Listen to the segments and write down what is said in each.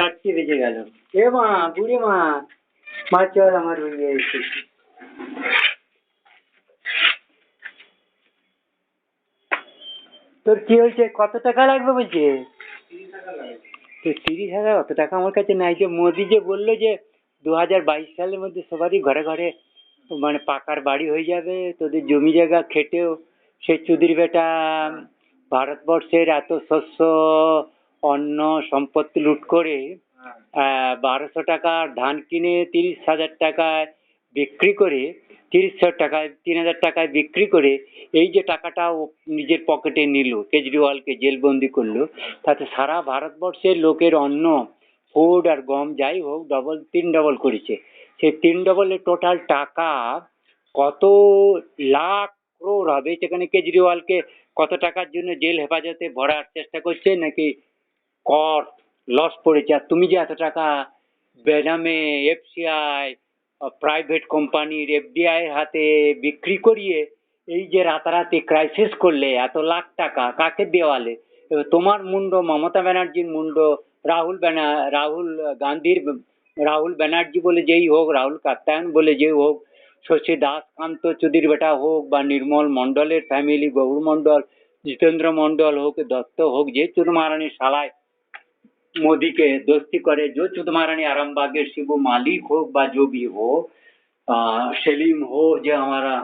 4টে বেজে গেল। এ মা, বুড়ি মা, মা চল আমার রুমে এসেছি। তোর কি হয়েছে? কত টাকা লাগবে বলছে? 30,000? অত টাকা আমার কাছে নাই। যে মোদি যে বললো যে 2022 সালের মধ্যে সবারই ঘরে ঘরে মানে পাকার বাড়ি হয়ে যাবে, তোদের জমি জায়গা খেটেও সে চুদির বেটা ভারতবর্ষের এত শস্য অন্ন সম্পত্তি লুট করে 1200 টাকার ধান কিনে 30,000 টাকায় বিক্রি করে, 30,000 টাকায় 3,000 টাকায় বিক্রি করে এই যে টাকাটা ও নিজের পকেটে নিল, কেজরিওয়ালকে জেলবন্দি করলো, তাতে সারা ভারতবর্ষের লোকের অন্ন, ফুড আর গম যাই হোক ডবল 3 ডবল করেছে। সেই 3 ডবলের টোটাল টাকা কত লাখ ক্রোড় হবে। সেখানে কেজরিওয়ালকে কত টাকার জন্য জেল হেফাজতে ভরার চেষ্টা করছে, নাকি কর লস পড়েছে। আর তুমি যে এত টাকা বেনামে এফসিআই প্রাইভেট কোম্পানির এফডিআই এর হাতে বিক্রি করিয়ে এই যে রাতারাতি ক্রাইসিস করলে, এত লাখ টাকা কাকে দেওয়ালে? এবার তোমার মুন্ড, মমতা ব্যানার্জির মুন্ড, রাহুল গান্ধীর, রাহুল ব্যানার্জি বলে যেই হোক, রাহুল কাত্যায়ন বলে যেই হোক, শশী দাস কান্ত চুদির বেটা হোক, বা নির্মল মন্ডলের ফ্যামিলি, গৌর মন্ডল, জিতেন্দ্র মন্ডল হোক, দত্ত হোক, যে চুদ महारानी শালায় मोदी के दोस्ती करे, जो चुद महारानी आरामबागेर शिबू मालिक हो बा जो भी हो, সেলিম हो, যে हमारा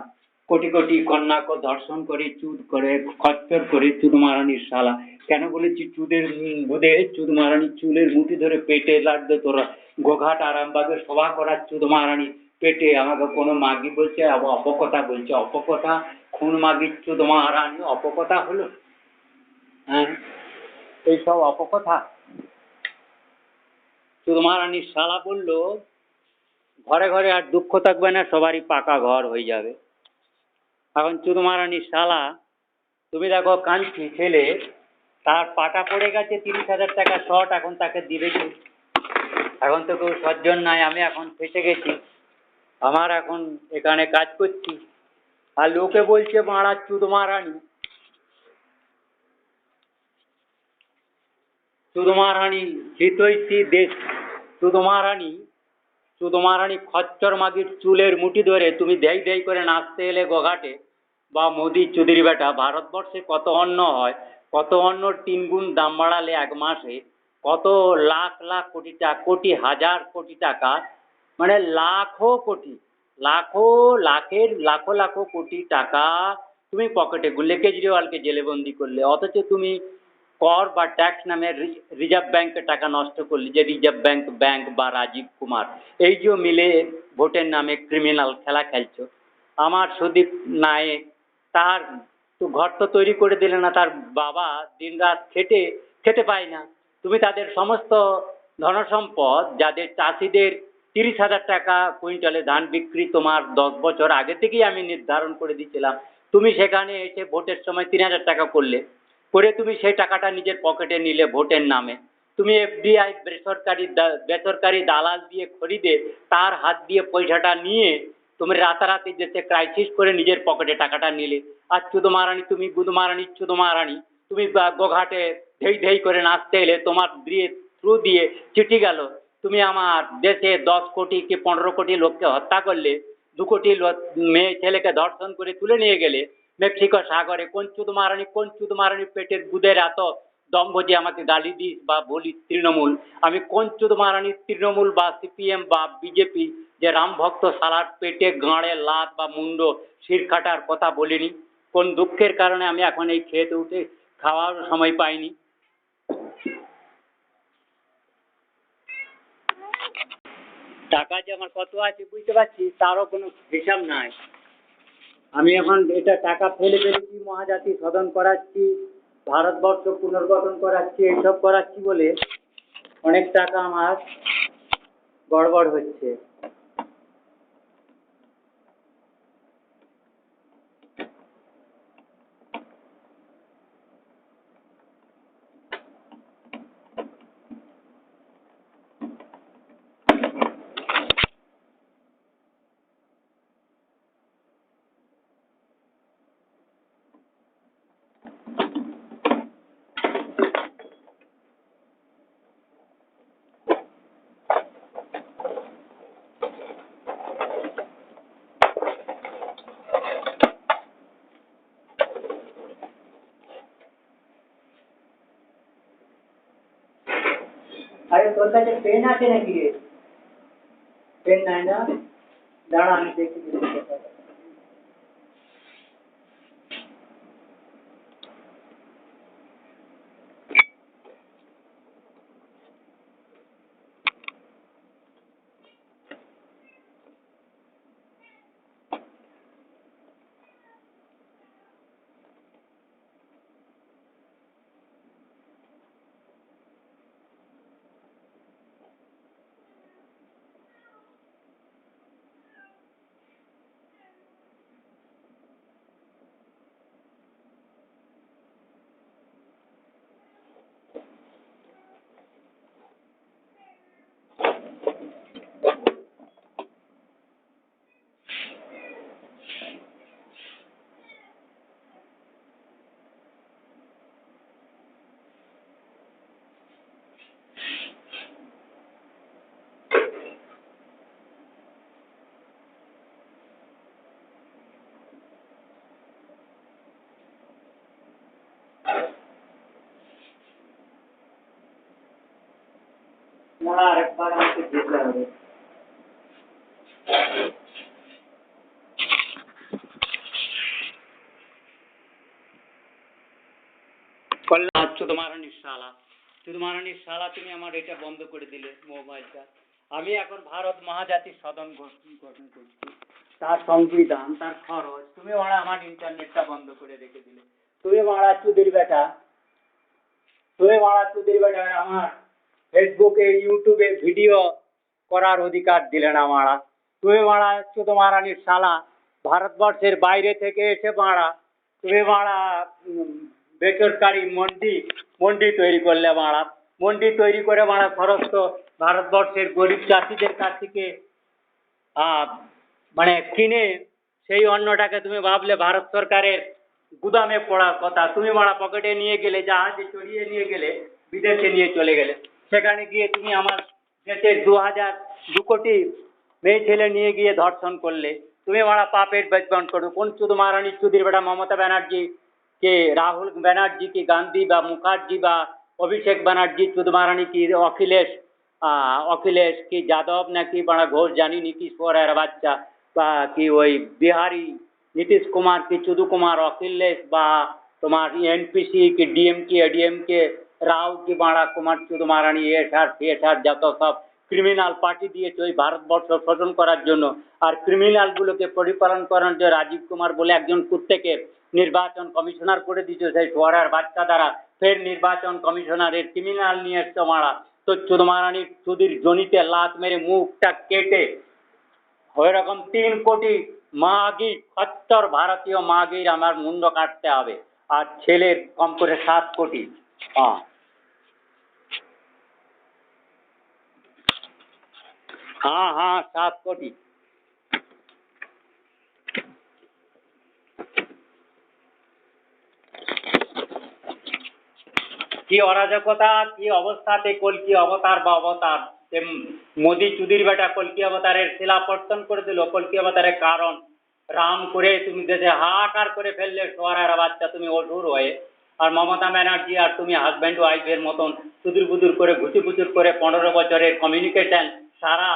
কোটি কোটি কন্যা को ধর্ষণ করে, চুদ করে, খচ্চর করে, চুদ महारानी শালা। কেন বলেছি চুদের বুধে? চুদ महारानी চুলের মুঠি ধরে পেটে লাগবে তোরা। গোঘাট আরামবাগের সভা করার চুদ महारानी পেটে আমাকে কোনো মাগি বলছে, অপকথা বলছে, অপকথা। খুন মাগির চুদ महारानी অপকথা হলো? হ্যাঁ, এইসব অপকথা। চুদ महारानी শালা বললো ঘরে ঘরে আর দুঃখ থাকবে না, সবারই পাকা ঘর হয়ে যাবে। এখন চুদ महारानी শালা, তুমি দেখো কাঞ্চি ছেলে, তার পাটা পড়ে গেছে 30,000 টাকা শর্ট, এখন তাকে দিবে কি? এখন তো কেউ সজ্জন নাই। আমি এখন ফেসে গেছি, আমার এখন এখানে কাজ করছি, আর লোকে বলছে মারা চুদ महारानी, চুদ महारानी হিতৈষী দেশ। চুদ महारानी খচ্চর মাগির চুলের মুঠি ধরে তুমি দেই দেই করে নাচতে এলে গোঘাটে, বা মোদি চুদির বেটা। ভারতবর্ষে কত অন্ন হয়, কত অন্ন 3 গুণ দাম বাড়ালে এক মাসে, কত লাখ লাখ কোটি টাকা, কোটি হাজার কোটি টাকা, মানে লাখো কোটি, লাখের লাখো লাখো কোটি টাকা তুমি পকেটে গুললে, কেজরিওয়ালকে জেলে বন্দি করলে। অথচ তুমি কর বা ট্যাক্স নামে রিজার্ভ ব্যাংকে টাকা নষ্ট করলে, যে রিজার্ভ ব্যাংক বা রাজীব কুমার, এই যে মিলে ভোটের নামে ক্রিমিনাল খেলা খেলছো। আমার সুদীপ নায়েক, তার তো ঘর তো তৈরি করে দিলে না, তার বাবা দিনরাত খেতে পায় না। তুমি তাদের সমস্ত ধনসম্পদ, যাদের চাষিদের 30,000 টাকা কুইন্টালে ধান বিক্রি তোমার 10 বছর আগে থেকেই আমি নির্ধারণ করে দিয়েছিলাম, তুমি সেখানে এসে ভোটের সময় 3,000 টাকা করলে, করে তুমি সেই টাকাটা নিজের পকেটে নিলে ভোটের নামে। তুমি এফডিআই বেসরকারি দালাল দিয়ে খরিদে তার হাত দিয়ে পয়সাটা নিয়ে তুমি রাতারাতি দেশে ক্রাইসিস করে নিজের পকেটে টাকাটা নিলে। আর চুদ महारानी, তুমি গুদ महारानी চুদ महारानी, তুমি গোঘাটে ধেই ধেই করে নাচতে এলে, তোমার থ্রু দিয়ে চিঠি গেল, তুমি আমার দেশে 10 কোটি কি 15 কোটি লোককে হত্যা করলে, 2 কোটি মেয়ে ছেলেকে ধর্ষণ করে তুলে নিয়ে গেলে মেক্সিকো সাগরে। কোন চুদ महारानी পেটের দুধের এত দম্ভ যে আমাকে গালি দিস বা বলিস তৃণমূল? আমি কোন চুদ महारानी তৃণমূল বা সিপিএম বা বিজেপি যে রাম ভক্ত শালার পেটে গাঁড়ে লাত বা মুন্ড শির কাটার কথা বলিনি? কোন দুঃখের কারণে আমি এখন এই খেতে উঠে খাওয়ার সময় পাইনি? টাকা যে আমার কত আছে বুঝতে পারছি, তারও কোনো হিসাব নাই। আমি এখন এটা টাকা ফেলে ফেলেছি, মহাজাতি সদন করাচ্ছি, ভারতবর্ষ পুনর্গঠন করাচ্ছি, এইসব করাচ্ছি বলে অনেক টাকা আমার গড়বড় হচ্ছে। আরে তোর কাছে পেন আছে নাকি রে? পেন নাই না? দাঁড়া আমি দেখি দিচ্ছি। না আরেকবার আমাকে যেতে হবে। কল্যাণ হচ্ছে তোমার শালা, তোমার শালা, তুমি আমার এটা বন্ধ করে দিলে মোবাইলটা। আমি এখন ভারত মহাজাতির সদন গঠন করছি, তার সংবিধান, তার খরচ, তুমি মারা আমার ইন্টারনেটটা বন্ধ করে রেখে দিলে। তুমি মারা চুদির বেটা, তুমি মারা চুদির বেটা আমার ফেসবুকে ইউটিউবে ভিডিও করার অধিকার দিলে না মারা। তুমি মারা শুধু মারানির শালা, ভারতবর্ষের বাইরে থেকে এসে মারা তুমি মারা বেসরকারি মন্ডি মন্ডি তৈরি করলে মারা। মন্ডি তৈরি করে মারা খরচ তো ভারতবর্ষের গরিব চাষিদের কাছ থেকে মানে কিনে সেই অন্নটাকে তুমি ভাবলে ভারত সরকারের গুদামে পড়ার কথা। তুমি মারা পকেটে নিয়ে গেলে, জাহাজে চড়িয়ে নিয়ে গেলে, বিদেশে নিয়ে চলে গেলে। সেখানে গিয়ে তুমি আমার দেশের 2 কোটি মেয়ে ছেলে নিয়ে গিয়ে ধর্ষণ করলে। তুমি মারা পাপের বেজবন করো। কোন চুদু মারানি চুদির বেটা মমতা ব্যানার্জি কে, রাহুল ব্যানার্জি কি, গান্ধী বা মুখার্জি বা অভিষেক ব্যানার্জি, চুদু মারানি কি অখিলেশ অখিলেশ কি যাদব নাকি বাড়া ঘোষ জানি নীতিশ পরের বাচ্চা, বা কি ওই বিহারি নীতিশ কুমার কি চুদু কুমার অখিলেশ, বা তোমার এনপিসি কি ডিএমকে এডিএমকে রাও কি বাড়া কুমার চুদু মারানি এসার ফেসার যত সব ক্রিমিনাল পার্টি দিয়েছে ওই ভারতবর্ষ শোষণ করার জন্য। আর ক্রিমিনালগুলোকে পরিপালন করার জন্য রাজীব কুমার বলে একজন কুত্তেকে নির্বাচন কমিশনার করে দিচ্ছে সেই সোয়ারার বাচ্চা দ্বারা। ফের নির্বাচন কমিশনারের ক্রিমিনাল নিয়ে এসছে মারা। তো চুদমারানির চুদির জনিতে লাত মেরে মুখটা কেটে ওই রকম 3 কোটি মাগি খচ্চর ভারতীয় মাগির আমার মুন্ড কাটতে হবে। আর ছেলের কম করে 7 কোটি। হ্যাঁ হ্যাঁ হ্যাঁ 7 কোটি। কি অরাজকতা, কি অবস্থাতে কলকি অবতার বা অবতার মোদি চুদির বেটা কলকি অবতারের শিলাপর্তন করে দিল। কলকি অবতারের কারণ রাম করে তুমি দেশে হাহাকার করে ফেললে সোয়ারার বাচ্চা তুমি অসুর হয়ে। আর মমতা ব্যানার্জি আর তুমি হাজব্যান্ড ওয়াইফের মতন চুদুর বুদুর করে ঘুচি বুচুর করে 15 বছরের কমিউনিকেশন সারা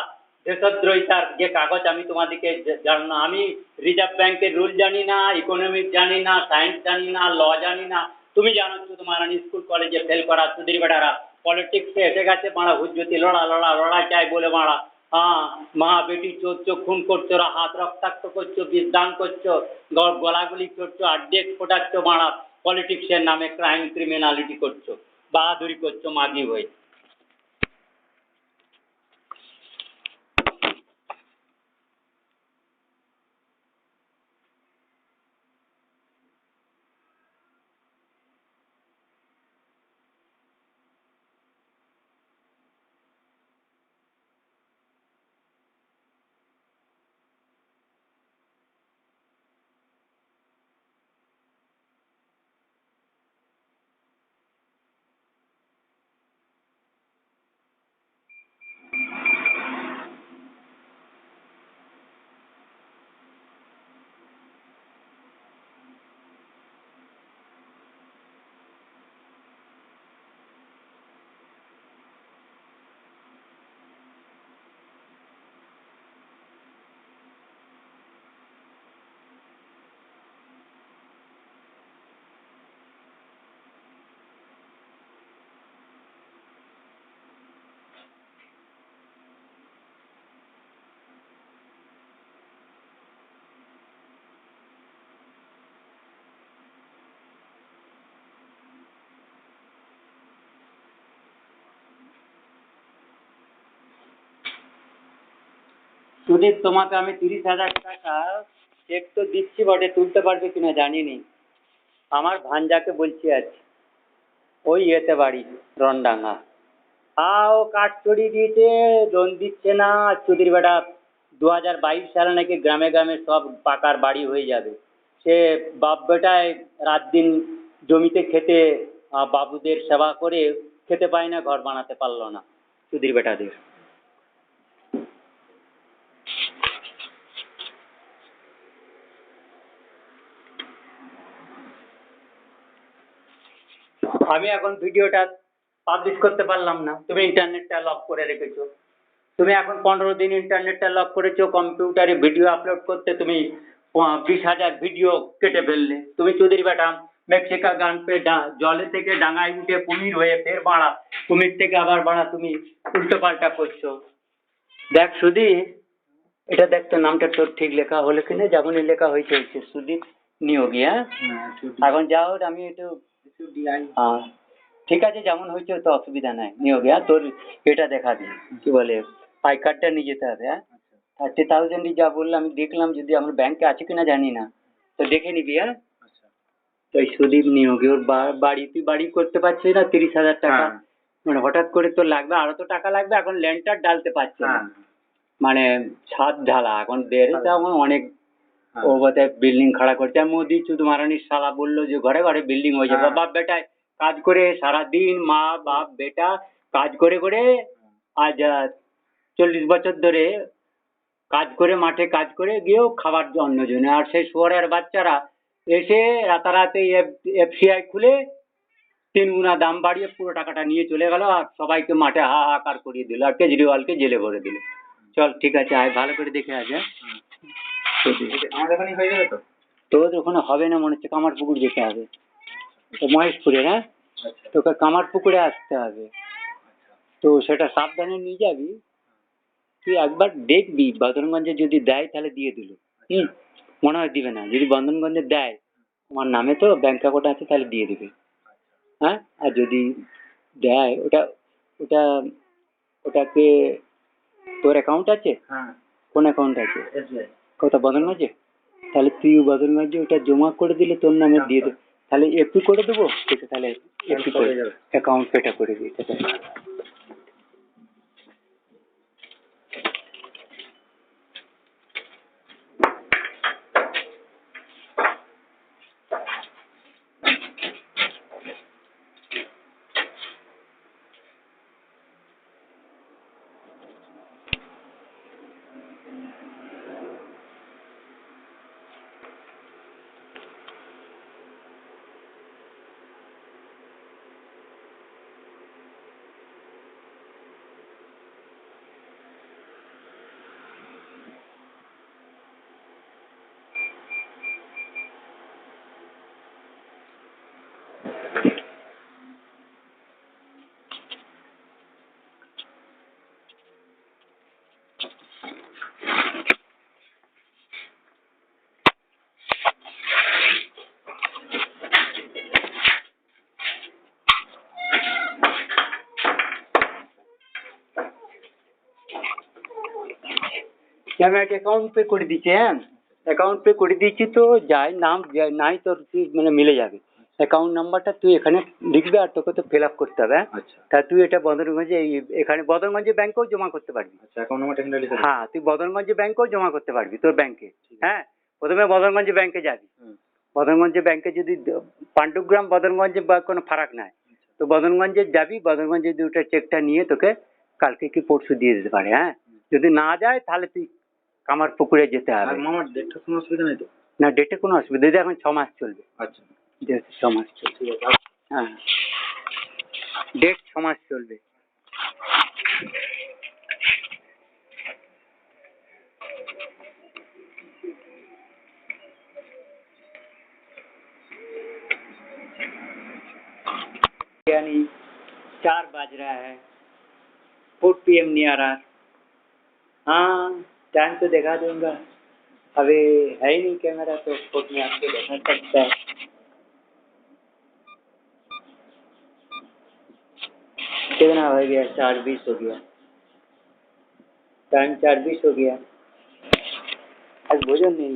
দেশদ্রোহিতার যে কাগজ আমি তোমাদেরকে জানো। আমি রিজার্ভ ব্যাংকের রুল জানি না, ইকোনমিক জানি না, সায়েন্স জানি না, ল জানি না। তুমি জানো তোমার স্কুল কলেজে ফেল করা চুদির বেটারা পলিটিক্সে এসে গেছে মারা। হুজ্জতি লড়া চাই বলে মারা। হ্যাঁ মা বেটি চড়ছো, খুন করছো, হাত রক্তাক্ত করছো, বিষ দান করছো, গলাগুলি চড়ছো, আর্ধেক ফোটাচ্ছ মারা। পলিটিক্সের নামে ক্রাইম ক্রিমিনালিটি করছো, বাহাদুরি করছো মাগি হয়ে। সুদীপ, তোমাকে আমি 30,000 টাকা চেক তো দিচ্ছি বটে, তুলতে পারবে কিনা জানি নি। আমার ভাঞ্জাকে বলছি আজ, ওই ইয়েতে বাড়ি, রনডাঙ্গা। ও কাঠ চড়িয়ে দিয়েছে, লোন দিচ্ছে না। চুদির বেটা 2022 সালে নাকি গ্রামে গ্রামে সব পাকার বাড়ি হয়ে যাবে। সে বাপ বেটায় রাত দিন জমিতে খেতে বাবুদের সেবা করে খেতে পায় না, ঘর বানাতে পারলো না চুদির বেটাদের। আমি এখন ভিডিওটা পাবলিশ করতে পারলাম না, তুমি ইন্টারনেটটা লক করে রেখেছো। তুমি এখন 15 দিন ইন্টারনেটটা লক করেছো, কম্পিউটারে ভিডিও আপলোড করতে তুমি 20,000 ভিডিও কেটে ফেললে। তুমি চুদির বেটা মেক্সিকা গান পে জলে থেকে ডাঙায় উঠে কুমির হয়ে ফের বাড়া, কুমির থেকে আবার বাড়া, তুমি উল্টো পাল্টা করছো। দেখ সুদীপ, এটা দেখ তো নামটা তোর ঠিক লেখা হলো কিনা, যেমনই লেখা হয়েছে সুদীপ নিয়োগী। হ্যাঁ, এখন যা হোক আমি একটু হ্যাঁ ঠিক আছে, যেমন হয়েছে তো অসুবিধা নাই নিয়োগে। হ্যাঁ, তোর এটা দেখাবি, কি বলে আই কার্ডটা নিয়ে যেতে হবে। হ্যাঁ, 30,000 যা বললাম আমি দেখলাম, যদি আমার ব্যাংকে আছে কিনা জানি না, তো দেখে নিবি। হ্যাঁ, তো এই সুদীপ নিয়োগে ওর বাড়ি, তুই বাড়ি করতে পারছিস না, 30,000 টাকা মানে হঠাৎ করে তোর লাগবে, আরো তো টাকা লাগবে। এখন ল্যান্টার ডালতে পারছে না, মানে ছাদ ঢালা এখন বেড়ে তেমন অনেক। ও বোধহয় বিল্ডিং খাড়া করছে। আর মোদি চুদ মারানির শালা বললো যে ঘরে ঘরে বিল্ডিং হয়ে যাবে। বাপ বেটায় কাজ করে সারাদিন, মা বাপ বেটা কাজ করে করে আজ 40 বছর ধরে কাজ করে, মাঠে কাজ করে গিয়েও খাবার অন্য জন্য। আর সেই শুয়ারের বাচ্চারা এসে রাতারাতি এফসিআই খুলে 3 গুণা দাম বাড়িয়ে পুরো টাকাটা নিয়ে চলে গেল, আর সবাইকে মাঠে হাহাকার করিয়ে দিল, আর কেজরিওয়ালকে জেলে ভরে দিল। চল ঠিক আছে, আয় ভালো করে দেখে আজ। আমাদের ওখানে হয়ে যাবে তো? তোদের ওখানে হবে না মনে হচ্ছে, কামারপুকুর যেতে হবে, তো মহেশপুরে। হ্যাঁ, তোকে কামারপুকুরে আসতে হবে, তো সেটা সাবধানে নিয়ে যাবি। তুই একবার দেখবি, বদনগঞ্জে যদি দেয় তাহলে দিয়ে দিল। মনে হয় দিবে না, যদি বদনগঞ্জে দেয়, আমার নামে তো ব্যাংক অ্যাকাউন্ট আছে, তাহলে দিয়ে দিবে। হ্যাঁ, আর যদি দেয় ওটা ওটা ওটাকে, তোর অ্যাকাউন্ট আছে? কোন অ্যাকাউন্ট আছে? কোথা, বদনগঞ্জে? তাহলে তুই বদনগঞ্জে ওটা জমা করে দিলে তোর নামে দিয়ে দেবে, তাহলে এফডি করে দেবো। ঠিক আছে, তাহলে এফডি করে অ্যাকাউন্ট পেটা করে দিই। আমি একটা অ্যাকাউন্ট পে করে দিচ্ছি। হ্যাঁ, অ্যাকাউন্ট পে করে দিচ্ছি, তো যাই নাম নাই তোর মানে মিলে যাবে। অ্যাকাউন্ট নাম্বারটা তুই এখানে লিখবি, আর তোকে তো ফিল আপ করতে হবে। তা তুই এটা বদরগঞ্জে এখানে বদরগঞ্জে ব্যাংকেও জমা করতে পারবি। অ্যাকাউন্ট নাম্বারটা হ্যাঁ, তুই বদরগঞ্জে ব্যাংকেও জমা করতে পারবি তোর ব্যাংকে। হ্যাঁ, প্রথমে বদরগঞ্জে ব্যাংকে যাবি। বদরগঞ্জে ব্যাংকে যদি পাণ্ডুগ্রাম বদরগঞ্জে বা কোনো ফারাক নাই, তো বদরগঞ্জে যাবি। বদরগঞ্জে দুটো চেকটা নিয়ে তোকে কালকে কি পরশু দিয়ে দিতে পারে। হ্যাঁ, যদি না যায় তাহলে তুই কামারপুকুরে যেতে হবে। মামার ডেটটা কোনো অসুবিধা নেই তো? না, ডেটে কোনো অসুবিধা নেই, এখন 6 মাস চলবে। আচ্ছা, ডেট 6 মাস চলবে। হ্যাঁ, ডেট 6 মাস চলবে। यानी 4 बज रहा है, 4 PM नियर आ। हाँ, टाइम तो दिखा दूंगा, अभी है ही नहीं कैमरा, तो फोट में आपको दिखा सकता है। कितना हो गया? 4:20 हो गया, टाइम 4:20 हो गया। আজ ভোজন নেই।